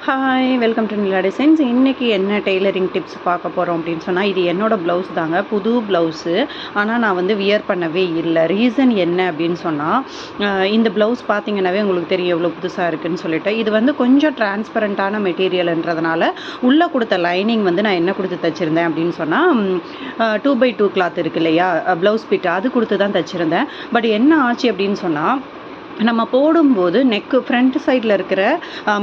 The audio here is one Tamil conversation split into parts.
Hi welcome to Nila designs. இன்றைக்கி என்ன டெய்லரிங் டிப்ஸ் பார்க்க போகிறோம் அப்படின்னு சொன்னால், இது என்னோடய ப்ளவுஸ் தாங்க, புது ப்ளவுஸு. ஆனால் நான் வந்து வியர் பண்ணவே இல்லை. ரீசன் என்ன அப்படின்னு சொன்னால், இந்த ப்ளவுஸ் பார்த்தீங்கன்னாவே உங்களுக்கு தெரியும் எவ்வளோ புதுசாக இருக்குதுன்னு சொல்லிட்டு. இது வந்து கொஞ்சம் டிரான்ஸ்பரண்ட்டான மெட்டீரியல்ன்றதுனால உள்ளே கொடுத்த லைனிங் வந்து நான் என்ன கொடுத்து தைச்சிருந்தேன் அப்படின்னு சொன்னால், 2x2 கிளாத் இருக்குது இல்லையா, ப்ளவுஸ் பிட், அது கொடுத்து தான் தைச்சிருந்தேன். பட் என்ன ஆச்சு அப்படின்னு சொன்னால், நம்ம போடும்போது நெக்கு ஃப்ரண்ட் சைடில் இருக்கிற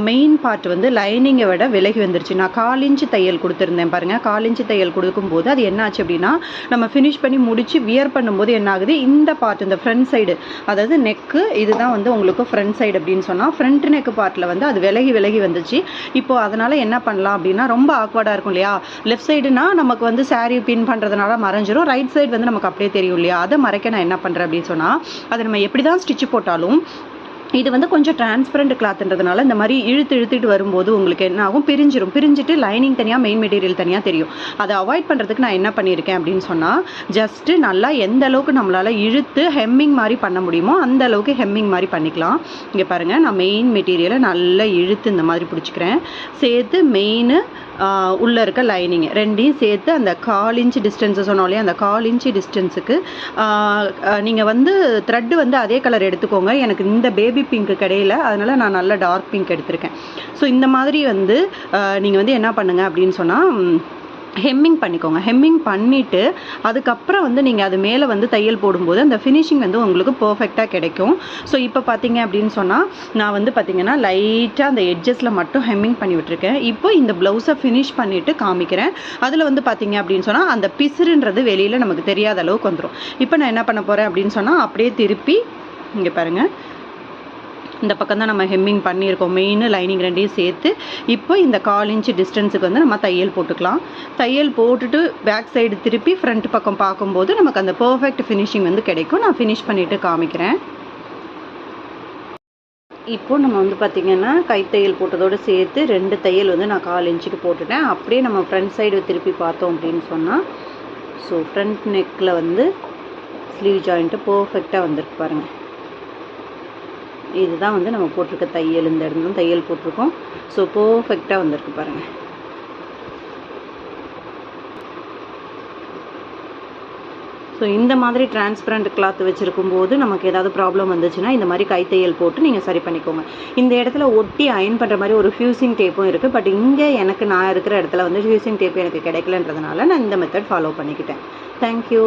மெயின் பார்ட் வந்து லைனிங்கை விட விலகி வந்துருச்சு. நான் 1/4 இன்ச்சு தையல் கொடுத்துருந்தேன் பாருங்கள். 1/4 இன்ச்சு தையல் கொடுக்கும்போது அது என்ன ஆச்சு அப்படின்னா, நம்ம ஃபினிஷ் பண்ணி முடித்து வியர் பண்ணும்போது என்ன ஆகுது, இந்த பார்ட், இந்த ஃப்ரண்ட் சைடு, அதாவது நெக்கு இதுதான் வந்து உங்களுக்கு ஃப்ரண்ட் சைடு அப்படின்னு சொன்னால், ஃப்ரண்ட் நெக்கு பார்ட்டில் வந்து அது விலகி வந்துச்சு. இப்போது அதனால் என்ன பண்ணலாம் அப்படின்னா, ரொம்ப ஆக்வர்டாக இருக்கும் இல்லையா. லெஃப்ட் சைடுனா நமக்கு வந்து சாரீ பின் பண்ணுறதுனால மறைஞ்சிரும், ரைட் சைடு வந்து நமக்கு அப்படியே தெரியும் இல்லையா. அதை மறைக்க நான் என்ன பண்ணுறேன் அப்படின்னு சொன்னால், அதை நம்ம எப்படி தான் ஸ்டிச்சு போட்டாலும் இது வந்து கொஞ்சம் டிரான்ஸ்பரண்ட் கிளாத்ன்றதுனால இந்த மாதிரி இழுத்துட்டு வரும்போது உங்களுக்கு என்ன ஆகும், பிரிஞ்சிட்டு லைனிங் தனியாக, மெயின் மெட்டீரியல் தனியாக தெரியும். அதை அவாய்ட் பண்ணுறதுக்கு நான் என்ன பண்ணியிருக்கேன் அப்படின்னு சொன்னால், ஜஸ்ட்டு நல்லா எந்த அளவுக்கு நம்மளால் இழுத்து ஹெம்மிங் மாதிரி பண்ண முடியுமோ அந்த அளவுக்கு ஹெம்மிங் மாதிரி பண்ணிக்கலாம். இங்கே பாருங்கள், நான் மெயின் மெட்டீரியலை நல்லா இழுத்து இந்த மாதிரி பிடிச்சிக்கிறேன். சேர்த்து மெயின் உள்ளே இருக்க லைனிங் ரெண்டையும் சேர்த்து அந்த 1/4 இன்ச்சு டிஸ்டன்ஸு சொன்னோம் இல்லையா, அந்த 1/4 இன்ச்சு டிஸ்டன்ஸுக்கு நீங்கள் வந்து த்ரெட்டு வந்து அதே கலர் எடுத்துக்கோங்க. எனக்கு இந்த பேபி பிங்க்கு கிடையில, அதனால் நான் நல்ல டார்க் பிங்க் எடுத்திருக்கேன். ஸோ இந்த மாதிரி வந்து நீங்கள் வந்து என்ன பண்ணுங்கள் அப்படின்னு சொன்னால், ஹெம்மிங் பண்ணிக்கோங்க. ஹெம்மிங் பண்ணிவிட்டு அதுக்கப்புறம் வந்து நீங்கள் அது மேலே வந்து தையல் போடும்போது அந்த ஃபினிஷிங் வந்து உங்களுக்கு பர்ஃபெக்டாக கிடைக்கும். ஸோ இப்போ பார்த்தீங்க அப்படின்னு சொன்னால், நான் வந்து பார்த்திங்கன்னா லைட்டாக அந்த எட்ஜஸில் மட்டும் ஹெம்மிங் பண்ணி விட்டுருக்கேன். இப்போ இந்த ப்ளவுஸை ஃபினிஷ் பண்ணிவிட்டு காமிக்கிறேன். அதில் வந்து பார்த்திங்க அப்படின்னு சொன்னால், அந்த பிசுறுன்றது வெளியில் நமக்கு தெரியாத அளவுக்கு வந்துடும். இப்போ நான் என்ன பண்ண போகிறேன் அப்படின்னு சொன்னால், அப்படியே திருப்பி இங்கே பாருங்கள், இந்த பக்கம் தான் நம்ம ஹெம்மிங் பண்ணியிருக்கோம், மெயின் லைனிங் ரெண்டையும் சேர்த்து. இப்போ இந்த 1/4 இன்ச்சு டிஸ்டன்ஸுக்கு வந்து நம்ம தையல் போட்டுக்கலாம். தையல் போட்டுட்டு பேக் சைடு திருப்பி ஃப்ரண்ட் பக்கம் பார்க்கும்போது நமக்கு அந்த பர்ஃபெக்ட் ஃபினிஷிங் வந்து கிடைக்கும். நான் ஃபினிஷ் பண்ணிவிட்டு காமிக்கிறேன். இப்போது நம்ம வந்து பார்த்திங்கன்னா, கைத்தையல் போட்டதோடு சேர்த்து 2 தையல் வந்து நான் 1/4 இன்ச்சுக்கு போட்டுட்டேன். அப்படியே நம்ம ஃப்ரண்ட் சைடு திருப்பி பார்த்தோம் அப்படின்னு சொன்னால், ஸோ ஃப்ரண்ட் நெக்கில் வந்து ஸ்லீவ் ஜாயிண்ட்டு பர்ஃபெக்டாக வந்திருக்கு பாருங்கள். இதுதான் வந்து நம்ம போட்டிருக்க தையல், இந்த இடத்துல தையல் போட்டிருக்கோம். ஸோ பர்ஃபெக்டாக வந்திருக்கு பாருங்கள். ஸோ இந்த மாதிரி டிரான்ஸ்பரண்ட் கிளாத் வச்சுருக்கும் போது நமக்கு ஏதாவது ப்ராப்ளம் வந்துச்சுன்னா இந்த மாதிரி கைத்தையல் போட்டு நீங்கள் சரி பண்ணிக்கோங்க. இந்த இடத்துல ஒட்டி அயன் பண்ணுற மாதிரி ஒரு ஃபியூசிங் டேப்பும் இருக்குது. பட் இங்கே நான் இருக்கிற இடத்துல வந்து ஃபியூசிங் டேப் எனக்கு கிடைக்கலன்றதுனால நான் இந்த மெத்தட் ஃபாலோ பண்ணிக்கிட்டேன். தேங்க்யூ.